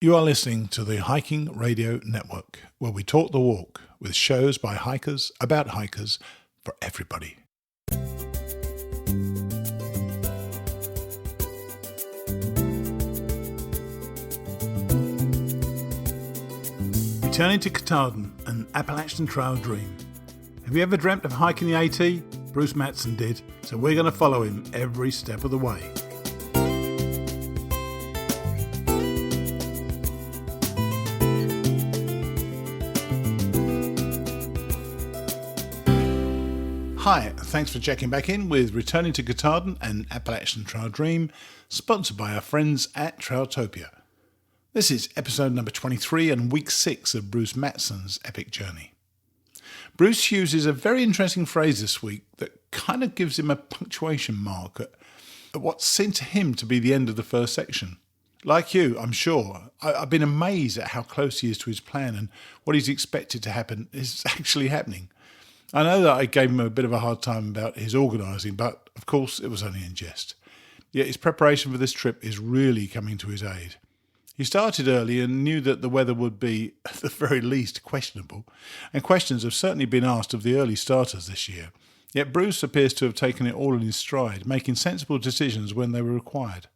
You are listening to the Hiking Radio Network, where we talk the walk with shows by hikers, about hikers, for everybody. Returning to Katahdin, an Appalachian Trail dream. Have you ever dreamt of hiking the AT? Bruce Matson did, so we're going to follow him every step of the way. Hi, thanks for checking back in with Returning to Katahdin, an Appalachian Trail Dream, sponsored by our friends at Trailtopia. This is episode number 23 and week 6 of Bruce Matson's epic journey. Bruce uses a very interesting phrase this week that kind of gives him a punctuation mark at what seemed to him to be the end of the first section. Like you, I'm sure, I've been amazed at how close he is to his plan and what he's expected to happen is actually happening. I know that I gave him a bit of a hard time about his organising, but of course it was only in jest. Yet his preparation for this trip is really coming to his aid. He started early and knew that the weather would be, at the very least, questionable, and questions have certainly been asked of the early starters this year. Yet Bruce appears to have taken it all in his stride, making sensible decisions when they were required.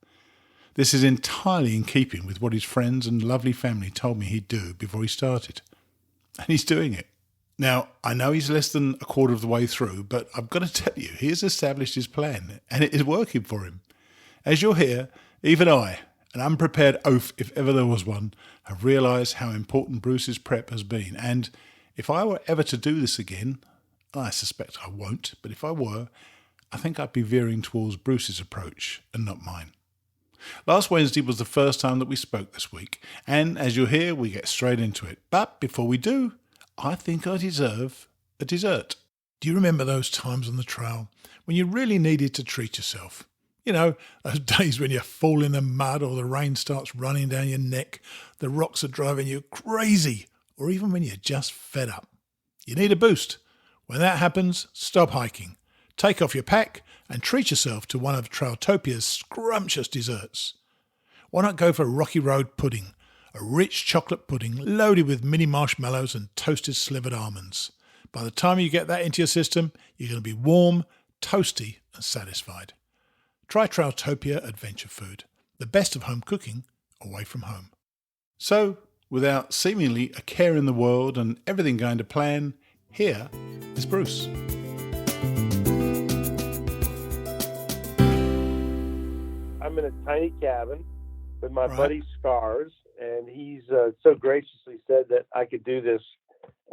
This is entirely in keeping with what his friends and lovely family told me he'd do before he started. And he's doing it. Now, I know he's less than a quarter of the way through, but I've got to tell you, he has established his plan, and it is working for him. As you'll hear, even I, an unprepared oaf if ever there was one, have realised how important Bruce's prep has been, and if I were ever to do this again, I suspect I won't, but if I were, I think I'd be veering towards Bruce's approach and not mine. Last Wednesday was the first time that we spoke this week, and as you'll hear, we get straight into it. But before we do, I think I deserve a dessert. Do you remember those times on the trail when you really needed to treat yourself? You know, those days when you fall in the mud or the rain starts running down your neck, the rocks are driving you crazy, or even when you're just fed up. You need a boost. When that happens, stop hiking. Take off your pack and treat yourself to one of Trailtopia's scrumptious desserts. Why not go for Rocky Road pudding? A rich chocolate pudding loaded with mini marshmallows and toasted slivered almonds. By the time you get that into your system, you're going to be warm, toasty and satisfied. Try Trailtopia Adventure Food, the best of home cooking away from home. So, without seemingly a care in the world and everything going to plan, here is Bruce. I'm in a tiny cabin with my buddy Scars, and he's so graciously said that I could do this.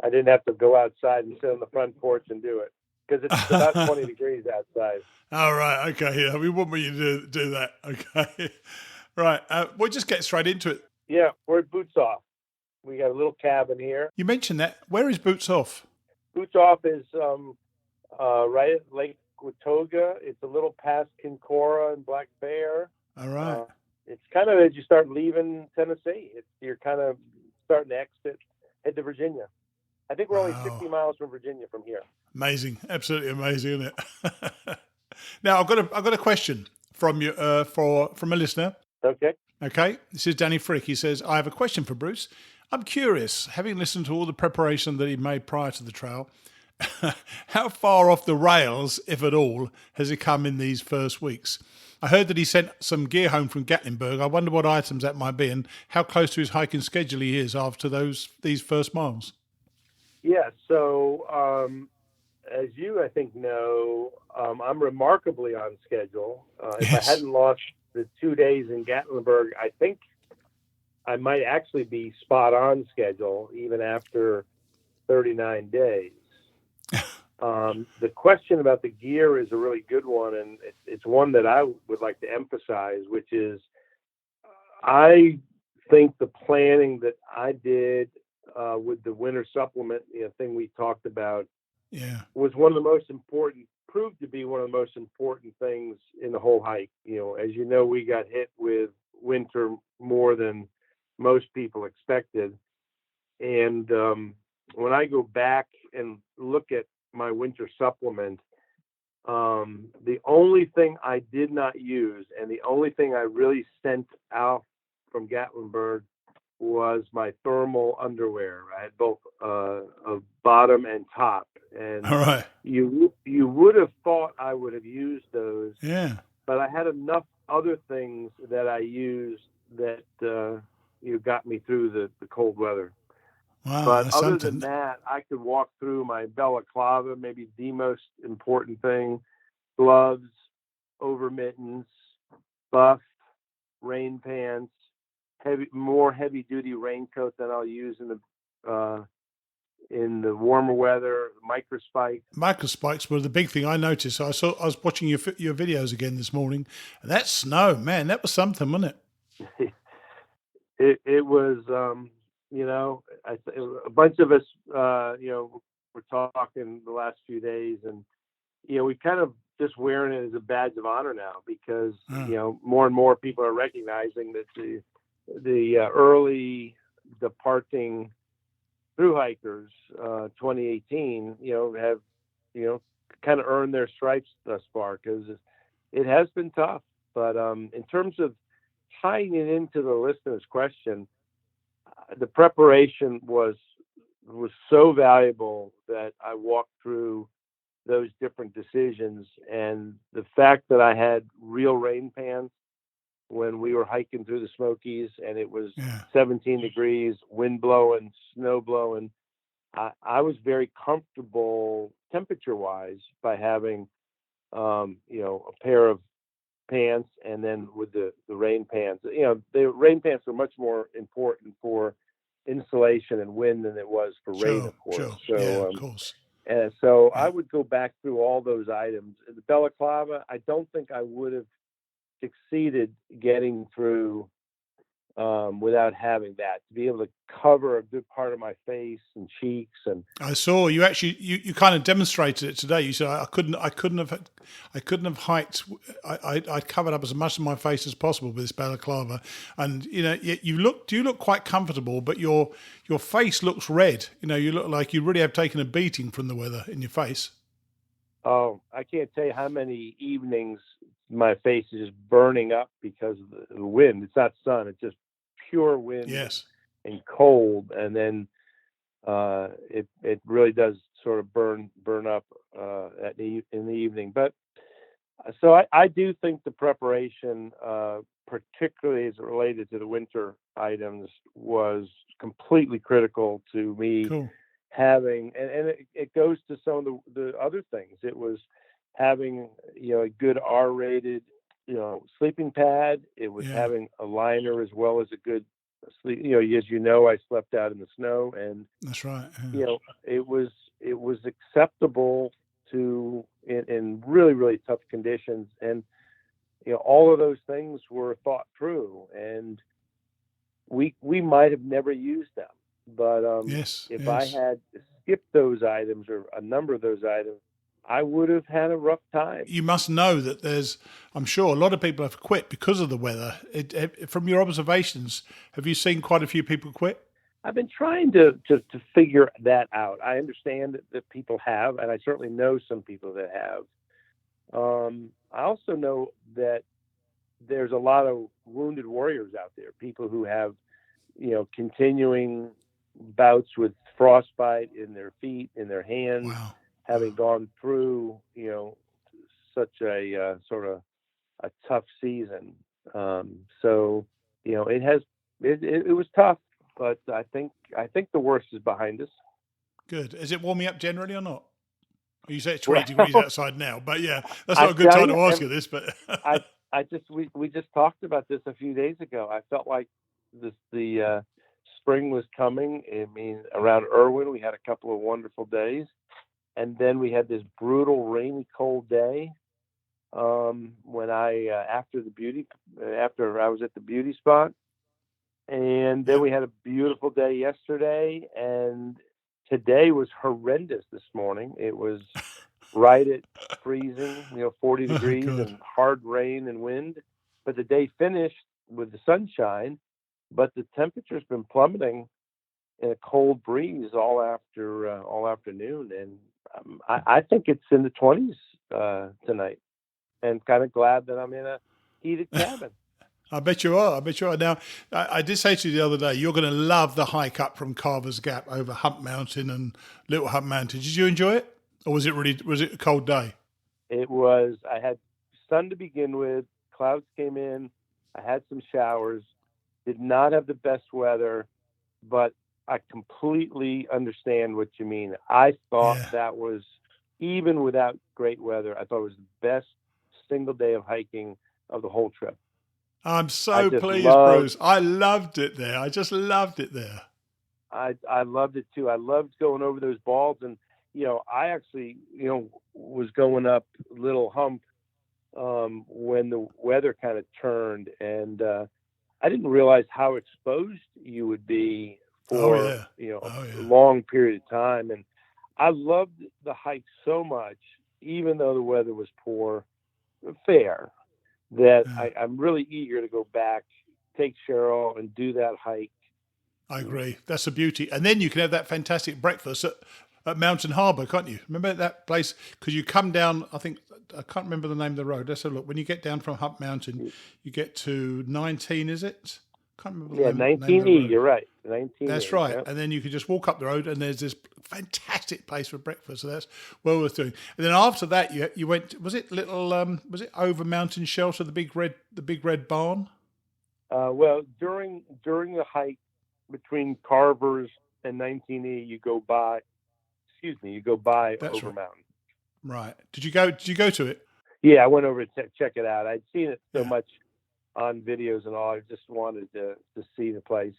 I didn't have to go outside and sit on the front porch and do it because it's about 20 degrees outside. All right, okay, yeah, we want you to do that, okay. Right, we'll just get straight into it. Yeah, we're at Boots Off. We got a little cabin here. You mentioned that. Where is Boots Off? Boots Off is right at Lake Watoga. It's a little past Kincora and Black Bear. All right. It's kind of as you start leaving Tennessee. You're kind of starting to exit, head to Virginia. I think we're only 60 miles from Virginia from here. Amazing, absolutely amazing, isn't it? Now I've got a question from you from a listener. Okay. This is Danny Frick. He says, I have a question for Bruce. I'm curious, having listened to all the preparation that he made prior to the trail, how far off the rails, if at all, has he come in these first weeks? I heard that he sent some gear home from Gatlinburg. I wonder what items that might be and how close to his hiking schedule he is after these first miles. Yeah, so as you, I think, know, I'm remarkably on schedule. If I hadn't lost the 2 days in Gatlinburg, I think I might actually be spot on schedule even after 39 days. The question about the gear is a really good one, and it's one that I would like to emphasize, which is I think the planning that I did with the winter supplement, thing we talked about, was one of the most important, proved to be one of the most important things in the whole hike. As you know, we got hit with winter more than most people expected. And when I go back and look at my winter supplement, the only thing I did not use and the only thing I really sent out from Gatlinburg was my thermal underwear. I had both a bottom and top, and All right. you would have thought I would have used those, Yeah. but I had enough other things that I used that got me through the cold weather. Wow, But that's other than something. that, I could walk through my balaclava, maybe the most important thing: gloves, over mittens, buff, rain pants, more heavy duty raincoat than I'll use in the warmer weather. Microspike. Microspikes were the big thing I noticed. I was watching your videos again this morning, and that snow, man, that was something, wasn't it? It was, a bunch of us, were talking the last few days, and we kind of just wearing it as a badge of honor now because more and more people are recognizing that the early departing through hikers, 2018, have kind of earned their stripes thus far, because it has been tough. But in terms of tying it into the listener's question, the preparation was so valuable that I walked through those different decisions, and the fact that I had real rain pants when we were hiking through the Smokies and it was 17 degrees, wind blowing, snow blowing, I was very comfortable temperature wise by having a pair of pants, and then with the rain pants. The rain pants were much more important for insulation and wind than it was for rain, of course. Sure. So, yeah, of course. And so I would go back through all those items. The balaclava, I don't think I would have succeeded getting through without having that, to be able to cover a good part of my face and cheeks. And I saw you actually you kind of demonstrated it today. You said I couldn't have hiked. I covered up as much of my face as possible with this balaclava, and you look quite comfortable, but your face looks red. You look like you really have taken a beating from the weather in your face. Oh, I can't tell you how many evenings my face is just burning up because of the wind. It's not sun; it's just pure wind. Yes. And cold, and then it really does sort of burn up in the evening. But so I do think the preparation, particularly as it related to the winter items, was completely critical to me. Cool. Having, and it goes to some of the other things. It was having a good R-rated sleeping pad. It was having a liner as well as a good sleep. As I slept out in the snow, and that's right. It was acceptable to in really, really tough conditions, and all of those things were thought through, and we might have never used them, but if I had skipped those items or a number of those items, I would have had a rough time. You must know that I'm sure a lot of people have quit because of the weather. From your observations, have you seen quite a few people quit? I've been trying to figure that out. I understand that people have, and I certainly know some people that have. I also know that there's a lot of wounded warriors out there, people who have, continuing bouts with frostbite in their feet, in their hands. Wow. Having gone through, such a sort of a tough season. So, it was tough, but I think the worst is behind us. Good. Is it warming up generally or not? You say it's 20 degrees outside now, but yeah, that's not a good time to ask you this. But we just talked about this a few days ago. I felt like the spring was coming. I mean, around Irwin, we had a couple of wonderful days. And then we had this brutal, rainy, cold day when after I was at the beauty spot. And then we had a beautiful day yesterday, and today was horrendous this morning. It was right at freezing, 40 degrees and hard rain and wind. But the day finished with the sunshine, but the temperature's been plummeting in a cold breeze all afternoon, and I think it's in the 20s tonight, and kind of glad that I'm in a heated cabin. I bet you are. I bet you are. Now, I did say to you the other day, you're going to love the hike up from Carver's Gap over Hump Mountain and Little Hump Mountain. Did you enjoy it, or was it a cold day? It was. I had sun to begin with. Clouds came in. I had some showers. Did not have the best weather, but I completely understand what you mean. I thought Yeah. that was, even without great weather, I thought it was the best single day of hiking of the whole trip. I'm I so just pleased, loved. Bruce. I loved it there. I just loved it there. I loved it too. I loved going over those balls, and I actually was going up Little Hump when the weather kind of turned, and I didn't realize how exposed you would be Oh for yeah. Oh a yeah. long period of time. And I loved the hike so much, even though the weather was poor, fair, that Yeah. I'm really eager to go back, take Cheryl, and do that hike. I agree. That's the beauty. And then you can have that fantastic breakfast at Mountain Harbour, can't you? Remember that place? Because you come down, I think, I can't remember the name of the road. Let's have a look. When you get down from Hump Mountain, you get to 19, is it? Can't remember Yeah, the name of the 19E. road. You're right, That's 19E. right. Yeah. And then you can just walk up the road and there's this fantastic place for breakfast. So that's well worth doing. And then after that, you went, was it was it over Mountain Shelter, the big red barn? Well, during the hike between Carver's and 19E, you go by. Excuse me, you go by That's over right. mountain. Right. Did you go to it? Yeah, I went over to check it out. I'd seen it so Yeah. much on videos and all. I just wanted to see the place.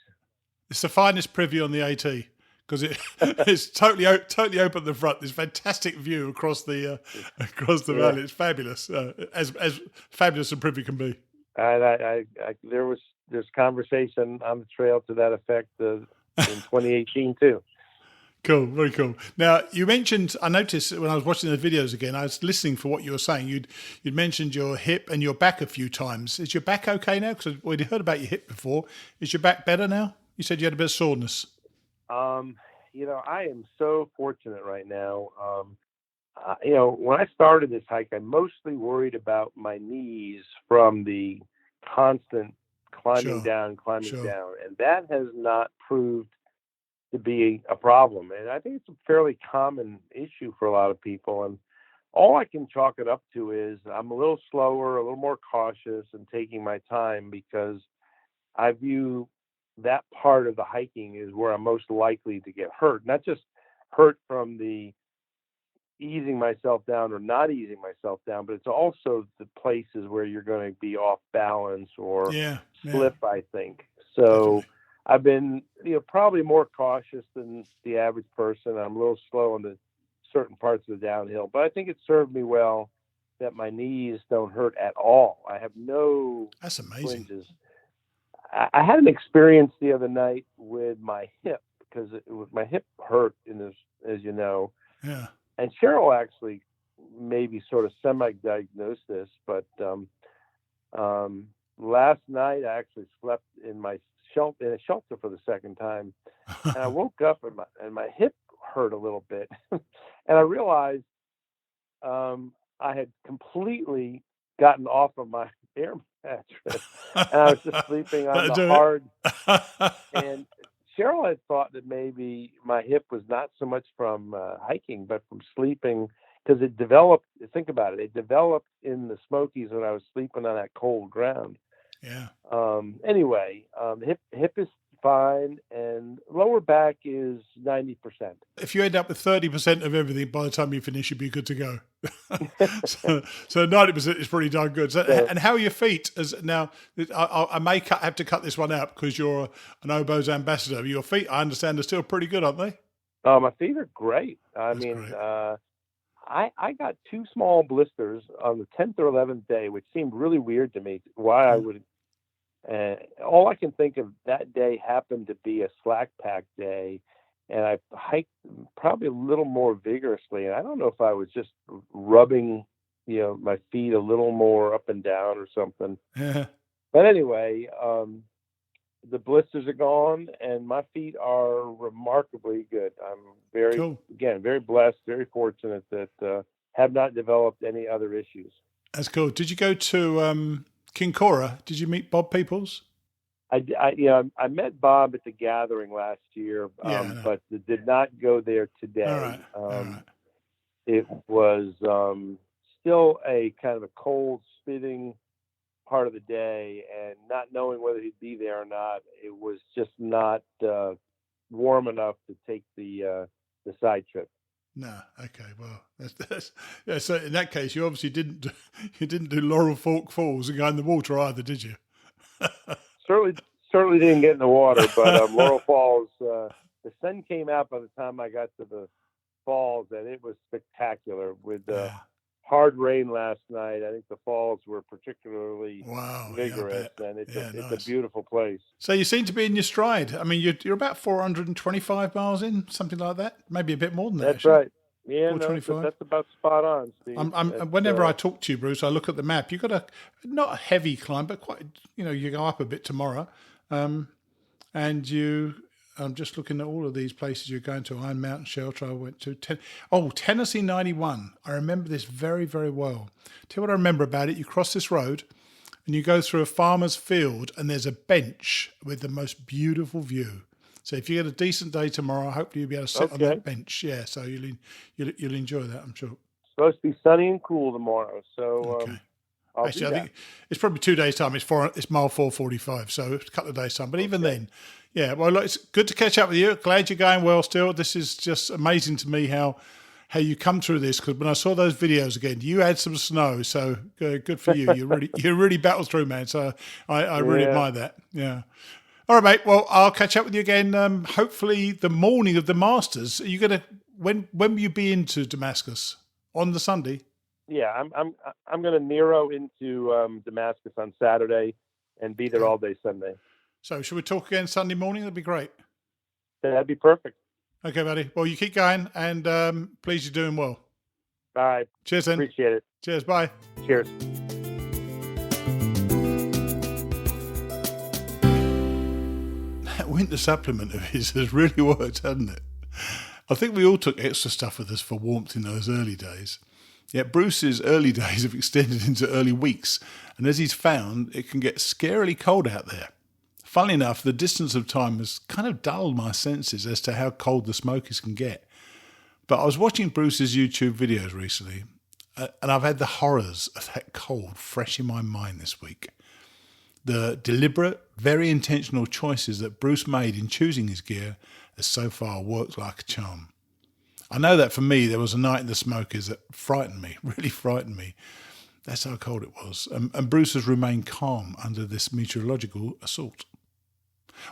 It's the finest privy on the AT because it's totally open at the front. There's fantastic view across the Yeah. valley. It's fabulous, as fabulous as privy can be. And there's conversation on the trail to that effect in 2018 too. Cool, very cool. Now you mentioned, I noticed when I was watching the videos again, I was listening for what you were saying. You'd mentioned your hip and your back a few times. Is your back okay now? Because we'd heard about your hip before. Is your back better now? You said you had a bit of soreness. I am so fortunate right now. When I started this hike, I mostly worried about my knees from the constant climbing Sure, down, sure. and that has not proved to be a problem. And I think it's a fairly common issue for a lot of people. And all I can chalk it up to is I'm a little slower, a little more cautious, and taking my time because I view that part of the hiking is where I'm most likely to get hurt. Not just hurt from the easing myself down or not easing myself down, but it's also the places where you're going to be off balance or Yeah, yeah, slip, I think. So definitely. I've been, probably more cautious than the average person. I'm a little slow on the certain parts of the downhill, but I think it served me well that my knees don't hurt at all. I have no That's amazing. twinges. I had an experience the other night with my hip because my hip hurt as you know, Yeah. and Cheryl actually maybe sort of semi-diagnosed this, but last night I actually slept in a shelter for the second time, and I woke up and my hip hurt a little bit, and I realized I had completely gotten off of my air mattress, and I was just sleeping on That'll the do hard. it. And Cheryl had thought that maybe my hip was not so much from hiking, but from sleeping, because it developed. Think about it; it developed in the Smokies when I was sleeping on that cold ground. Yeah. Anyway, hip is fine, and lower back is 90%. If you end up with 30% of everything by the time you finish, you'd be good to go. So 90% is pretty darn good. So, So, and how are your feet? As now, I may have to cut this one out because you're an Obo's ambassador. Your feet, I understand, are still pretty good, aren't they? my feet are great. I That's mean, great. I got two small blisters on the 10th or 11th day, which seemed really weird to me. Why I Yeah. would. All I can think of that day happened to be a slack pack day, and I hiked probably a little more vigorously. And I don't know if I was just rubbing, my feet a little more up and down or something. Yeah. But anyway, the blisters are gone, and my feet are remarkably good. I'm Cool. very blessed, very fortunate that have not developed any other issues. That's cool. Did you go to King Cora, did you meet Bob Peoples? I met Bob at the gathering last year, Yeah, I know. but did not go there today. All right. All right. It was still a kind of a cold, spitting part of the day, and not knowing whether he'd be there or not, it was just not warm enough to take the side trip. No, okay, well, that's yeah. So in that case, you obviously didn't do Laurel Fork Falls and go in the water either, did you? Certainly didn't get in the water, but Laurel Falls, the sun came out by the time I got to the falls, and it was spectacular. With hard rain last night, I think the falls were particularly vigorous, and it's a beautiful place. So you seem to be in your stride. I mean, you're about 425 miles in, something like that, maybe a bit more than that. That's actually. right. Yeah, no, that's about spot on, Steve. Whenever I talk to you, Bruce, I look at the map. You've got not a heavy climb, but quite. You go up a bit tomorrow, and I'm just looking at all of these places you're going to. Iron Mountain Shelter I went to. Tennessee 91. I remember this very, very well. Tell you what I remember about it. You cross this road and you go through a farmer's field and there's a bench with the most beautiful view. So if you get a decent day tomorrow, hopefully you'll be able to sit on that bench. Yeah, so you'll enjoy that, I'm sure. It's supposed to be sunny and cool tomorrow. So okay. Actually, I think it's probably 2 days' time. It's mile 445, so it's a couple of days' time. But even then, yeah. Well, look, it's good to catch up with you. Glad you're going well still. This is just amazing to me how you come through this. Because when I saw those videos again, you had some snow, so good for you. You really battled through, man. So I really admire that. Yeah. All right, mate. Well, I'll catch up with you again. Hopefully, the morning of the Masters. Are you gonna when will you be into Damascus on the Sunday? Yeah, I'm going to Nero into Damascus on Saturday and be there all day Sunday. So should we talk again Sunday morning? That'd be great. That'd be perfect. Okay, buddy. Well, you keep going, and please, you're doing well. All right. Cheers, then. Appreciate it. Cheers. Bye. Cheers. That winter supplement of his has really worked, hasn't it? I think we all took extra stuff with us for warmth in those early days. Yet Bruce's early days have extended into early weeks, and as he's found, it can get scarily cold out there. Funnily enough, the distance of time has kind of dulled my senses as to how cold the smokers can get. But I was watching Bruce's YouTube videos recently, and I've had the horrors of that cold fresh in my mind this week. The deliberate, very intentional choices that Bruce made in choosing his gear has so far worked like a charm. I know that for me, there was a night in the smokers that frightened me, really frightened me. That's how cold it was. And Bruce has remained calm under this meteorological assault.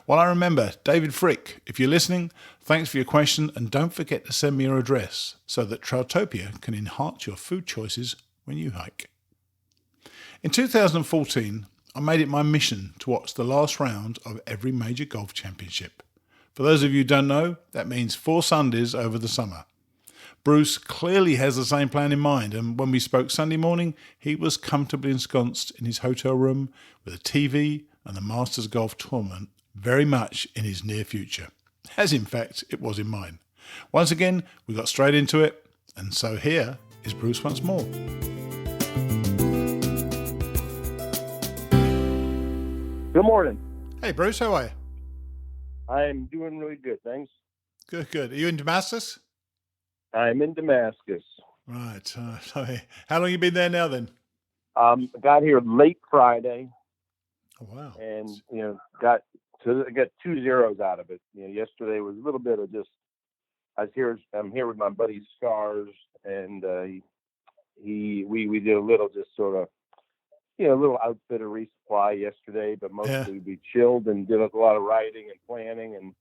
Well, I remember, David Frick, if you're listening, thanks for your question, and don't forget to send me your address so that Trailtopia can enhance your food choices when you hike. In 2014, I made it my mission to watch the last round of every major golf championship. For those of you who don't know, that means 4 Sundays over the summer. Bruce clearly has the same plan in mind, and when we spoke Sunday morning, he was comfortably ensconced in his hotel room with a TV and the Masters Golf Tournament very much in his near future, as in fact it was in mine. Once again, we got straight into it, and so here is Bruce once more. Good morning. Hey Bruce, how are you? I'm doing really good, thanks. Good. Are you in Damascus? I'm in Damascus. Right. Sorry. How long have you been there now then? I got here late Friday. Oh, wow. And, got 2 zeros out of it. Yesterday was a little bit of just, I'm here with my buddy Scars, and we did a little just sort of, a little outfitter resupply yesterday, but mostly we chilled and did a lot of writing and planning. And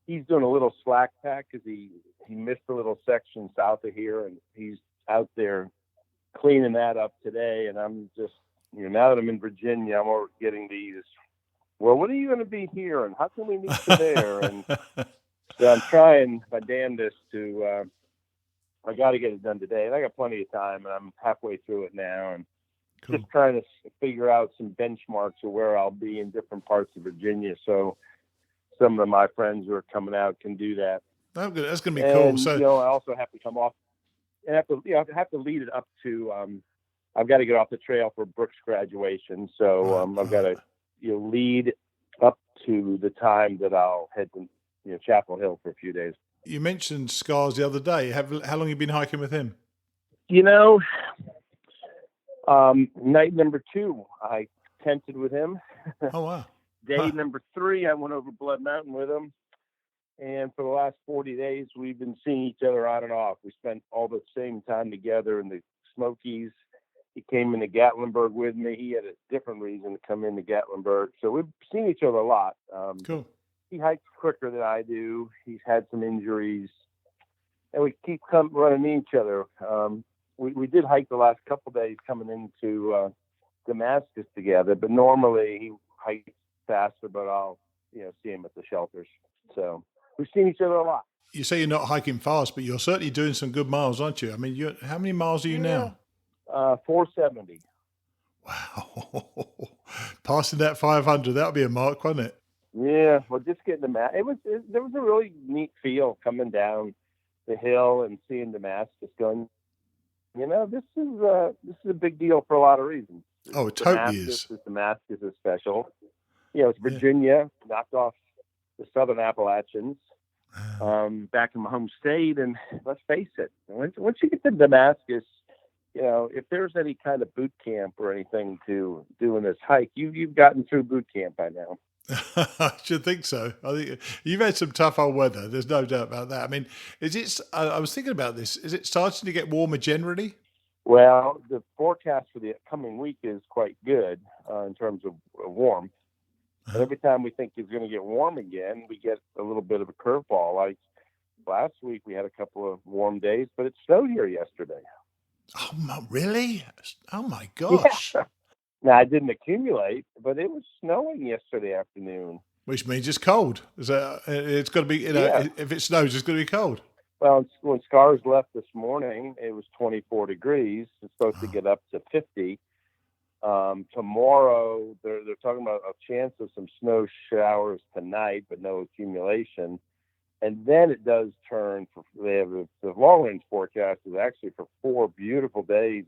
he's doing a little slack pack because he missed a little section south of here, and he's out there cleaning that up today. And I'm just, now that I'm in Virginia, I'm already getting these, well, when are you going to be here? And how can we meet you there? And so I'm trying my damnedest to, I got to get it done today. And I got plenty of time, and I'm halfway through it now. And cool. Just trying to figure out some benchmarks of where I'll be in different parts of Virginia. So some of my friends who are coming out can do that. Oh, good. That's going to be cool. So, I also have to come off and have to lead it up to I've got to get off the trail for Brooks' graduation. So I've got to lead up to the time that I'll head to Chapel Hill for a few days. You mentioned Scars the other day. How long have you been hiking with him? Night number 2, I tented with him. Oh, wow. Day number 3, I went over Blood Mountain with him. And for the last 40 days, we've been seeing each other on and off. We spent all the same time together in the Smokies. He came into Gatlinburg with me. He had a different reason to come into Gatlinburg. So we've seen each other a lot. Cool. He hikes quicker than I do. He's had some injuries. And we keep running into each other. We did hike the last couple of days coming into Damascus together. But normally he hikes faster, but I'll see him at the shelters. So we've seen each other a lot. You say you're not hiking fast, but you're certainly doing some good miles, aren't you? I mean, how many miles are you now? 470. Wow. Passing that 500, that would be a mark, wouldn't it? Yeah, well, just getting the map. There was a really neat feel coming down the hill and seeing Damascus going, this is a big deal for a lot of reasons. Oh, it totally is. Damascus is special. It's Virginia, knocked off the Southern Appalachians, back in my home state. And let's face it, once you get to Damascus, if there's any kind of boot camp or anything to do in this hike, you've gotten through boot camp by now. I should think so. I think you've had some tough old weather. There's no doubt about that. I mean, I was thinking about this. Is it starting to get warmer generally? Well, the forecast for the coming week is quite good in terms of warmth. But every time we think it's going to get warm again, we get a little bit of a curveball. Like last week, we had a couple of warm days, but it snowed here yesterday. Oh, really? Oh, my gosh. Yeah. Now, it didn't accumulate, but it was snowing yesterday afternoon. Which means it's cold. It's got to be, if it snows, it's going to be cold. Well, when Scars left this morning, it was 24 degrees. It's supposed to get up to 50. Tomorrow, they're talking about a chance of some snow showers tonight, but no accumulation. And then it does turn the long-range forecast is actually for 4 beautiful days,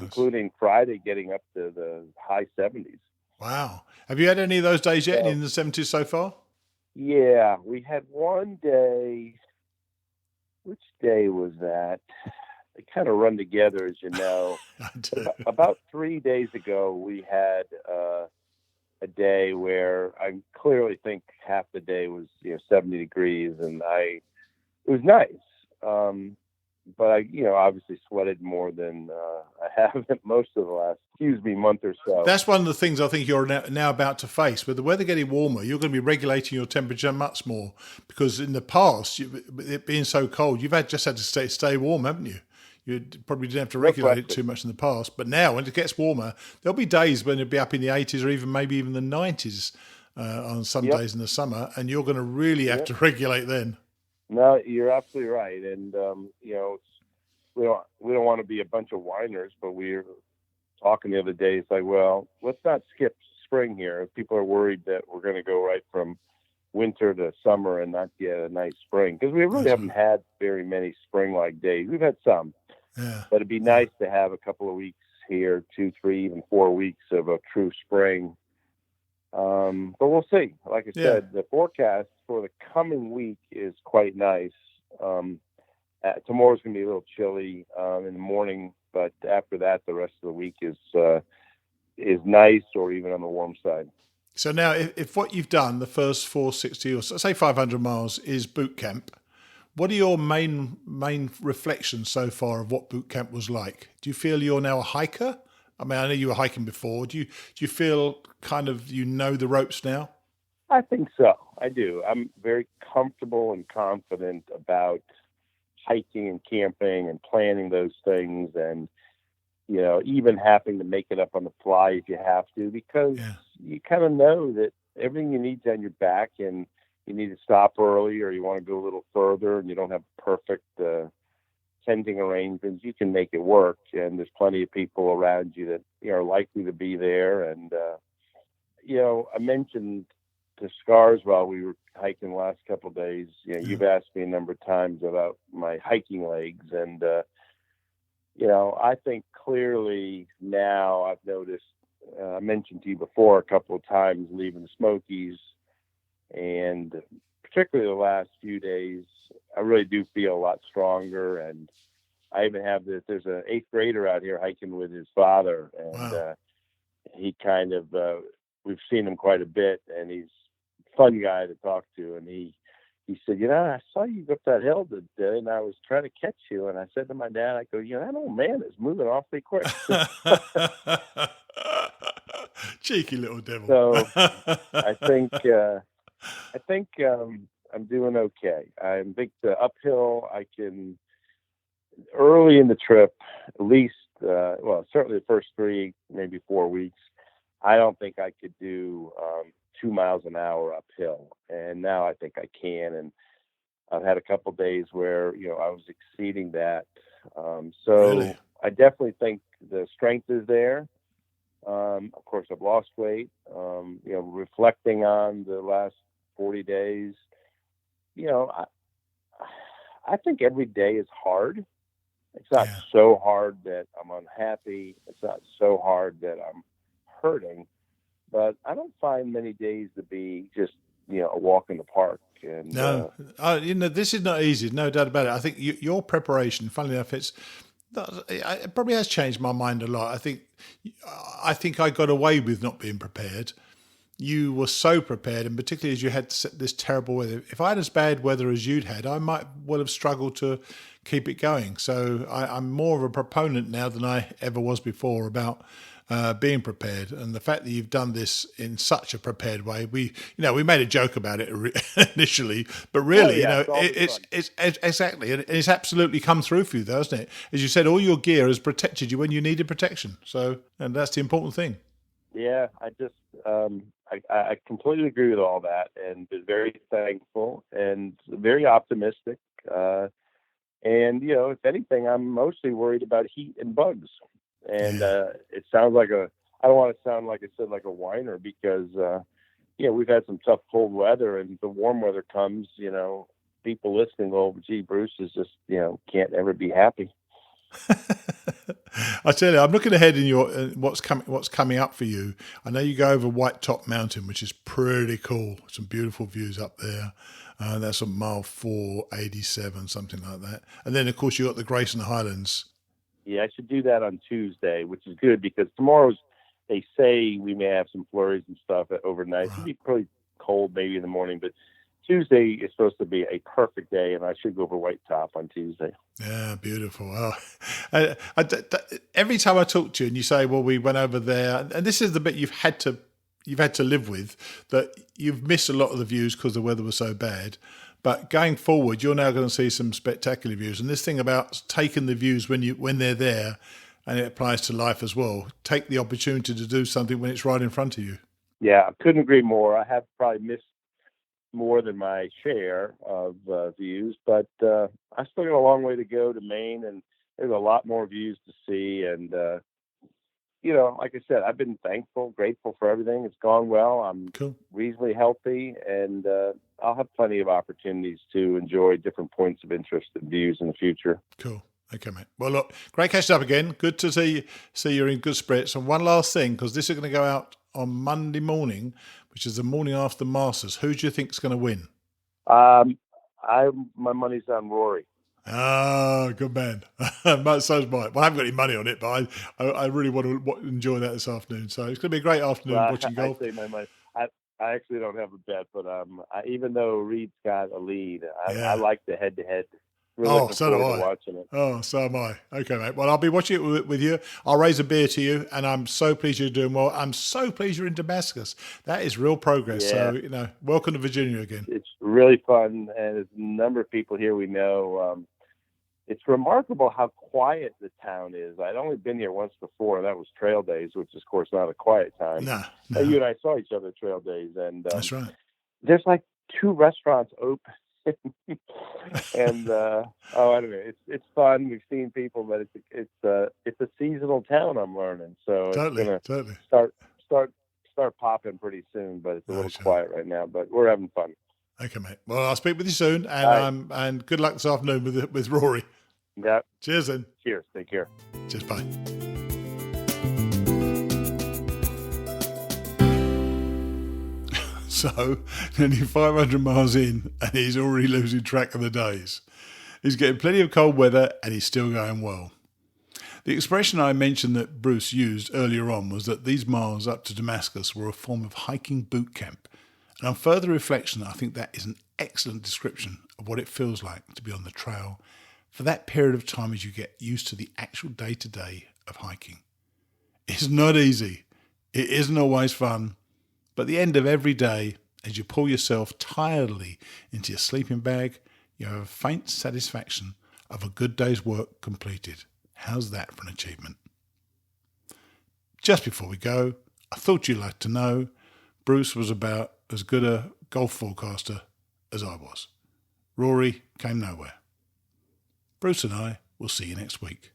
including Friday getting up to the high 70s. Wow. Have you had any of those days yet in the 70s so far? Yeah, we had one day. Which day was that? They kind of run together, as you know. I do. About 3 days ago, we had a day where I clearly think half the day was 70 degrees, and it was nice. But I obviously sweated more than I have most of the last month or so. That's one of the things I think you're now about to face. With the weather getting warmer, you're going to be regulating your temperature much more, because in the past, it being so cold, you've just had to stay warm, haven't you? You probably didn't have to regulate it too much in the past. But now, when it gets warmer, there'll be days when it'll be up in the 80s or maybe even the 90s on some days in the summer, and you're going to really have to regulate then. No, you're absolutely right. And, we don't want to be a bunch of whiners, but we were talking the other day. It's like, well, let's not skip spring here. People are worried that we're going to go right from winter to summer and not get a nice spring, because we really haven't had very many spring-like days. We've had some, but it'd be nice to have a couple of weeks here, 2, 3, even 4 weeks of a true spring. But we'll see. Like I said, the forecast for the coming week is quite nice. Tomorrow's going to be a little chilly in the morning, but after that, the rest of the week is nice, or even on the warm side. So now, if what you've done, the first 460 or say 500 miles, is boot camp, what are your main reflections so far of what boot camp was like? Do you feel you're now a hiker? I mean, I know you were hiking before. Do you feel kind of the ropes now? I think so. I do. I'm very comfortable and confident about hiking and camping and planning those things, and even having to make it up on the fly if you have to, because you kind of know that everything you need is on your back, and you need to stop early, or you want to go a little further and you don't have perfect tending arrangements. You can make it work, and there's plenty of people around you that are likely to be there. And I mentioned to Scars while we were hiking the last couple of days, you've asked me a number of times about my hiking legs, and I think clearly now I've noticed, I mentioned to you before a couple of times leaving the Smokies, and particularly the last few days, I really do feel a lot stronger. And I even have there's an 8th grader out here hiking with his father, and Wow. he kind of, we've seen him quite a bit, and he's a fun guy to talk to. And he said, I saw you go up that hill today, and I was trying to catch you. And I said to my dad, I go, that old man is moving awfully quick. Cheeky little devil. So I think I'm doing okay. I think the uphill I can early in the trip, at least, certainly the first 3, maybe 4 weeks. I don't think I could do 2 miles an hour uphill, and now I think I can. And I've had a couple of days where I was exceeding that. So Really? I definitely think the strength is there. Of course, I've lost weight. Reflecting on the last 40 days, I think every day is hard. It's not so hard that I'm unhappy. It's not so hard that I'm hurting. But I don't find many days to be just, a walk in the park. And no, this is not easy, no doubt about it. I think your preparation, funnily enough, it probably has changed my mind a lot. I think I got away with not being prepared. You were so prepared, and particularly as you had this terrible weather. If I had as bad weather as you'd had, I might well have struggled to keep it going. So I'm more of a proponent now than I ever was before about being prepared, and the fact that you've done this in such a prepared way. We made a joke about it initially, but really, it's exactly, and it's absolutely come through for you, though, hasn't it? As you said, all your gear has protected you when you needed protection. So, and that's the important thing. Yeah, I just I completely agree with all that, and been very thankful and very optimistic. And if anything, I'm mostly worried about heat and bugs. And it sounds like I don't want to sound like I said like a whiner, because we've had some tough cold weather, and the warm weather comes. People listening, gee, Bruce is just can't ever be happy. I tell you, I'm looking ahead in your what's coming up for you. I know you go over White Top Mountain, which is pretty cool. Some beautiful views up there. That's on mile 487, something like that. And then, of course, you got the Grayson Highlands. Yeah, I should do that on Tuesday, which is good, because they say we may have some flurries and stuff overnight. Right. It'll be pretty cold maybe in the morning, but Tuesday is supposed to be a perfect day, and I should go over White Top on Tuesday. Yeah, beautiful. Oh. Every time I talk to you and you say, well, we went over there, and this is the bit you've had to live with, that you've missed a lot of the views because the weather was so bad. But going forward, you're now going to see some spectacular views. And this thing about taking the views when they're there, and it applies to life as well, take the opportunity to do something when it's right in front of you. Yeah, I couldn't agree more. I have probably missed more than my share of views, but I still got a long way to go to Maine, and there's a lot more views to see. And like I said, I've been thankful, grateful for everything. It's gone well. I'm reasonably healthy, and I'll have plenty of opportunities to enjoy different points of interest and views in the future. Cool. Okay, mate. Well, look, great catching up again. Good to see you're in good spirits. And one last thing, because this is going to go out on Monday morning, which is the morning after the Masters. Who do you think is going to win? My money's on Rory. Ah, good man. So's mine. Well, I haven't got any money on it, but I really want to enjoy that this afternoon. So it's going to be a great afternoon watching golf. I actually don't have a bet, but even though Reed's got a lead, I like the head-to-head. Really so do I. Watching it. Oh, so am I. Okay, mate. Well, I'll be watching it with you. I'll raise a beer to you, and I'm so pleased you're doing well. I'm so pleased you're in Damascus. That is real progress. Yeah. So, welcome to Virginia again. It's really fun, and there's a number of people here we know. It's remarkable how quiet the town is. I'd only been here once before, and that was Trail Days, which is, of course, not a quiet time. No. You and I saw each other at Trail Days, and that's right. There's like 2 restaurants open. And I don't know. It's fun. We've seen people, but it's a seasonal town. I'm learning, so totally start popping pretty soon. But it's a little quiet right now. But we're having fun. Okay, mate. Well, I'll speak with you soon, and good luck this afternoon with Rory. Yeah. Cheers then. Cheers. Take care. Cheers, bye. So, nearly 500 miles in, and he's already losing track of the days. He's getting plenty of cold weather, and he's still going well. The expression I mentioned that Bruce used earlier on was that these miles up to Damascus were a form of hiking boot camp. And on further reflection, I think that is an excellent description of what it feels like to be on the trail for that period of time as you get used to the actual day-to-day of hiking. It's not easy. It isn't always fun. But at the end of every day, as you pull yourself tiredly into your sleeping bag, you have a faint satisfaction of a good day's work completed. How's that for an achievement? Just before we go, I thought you'd like to know Bruce was about as good a golf forecaster as I was. Rory came nowhere. Bruce and I will see you next week.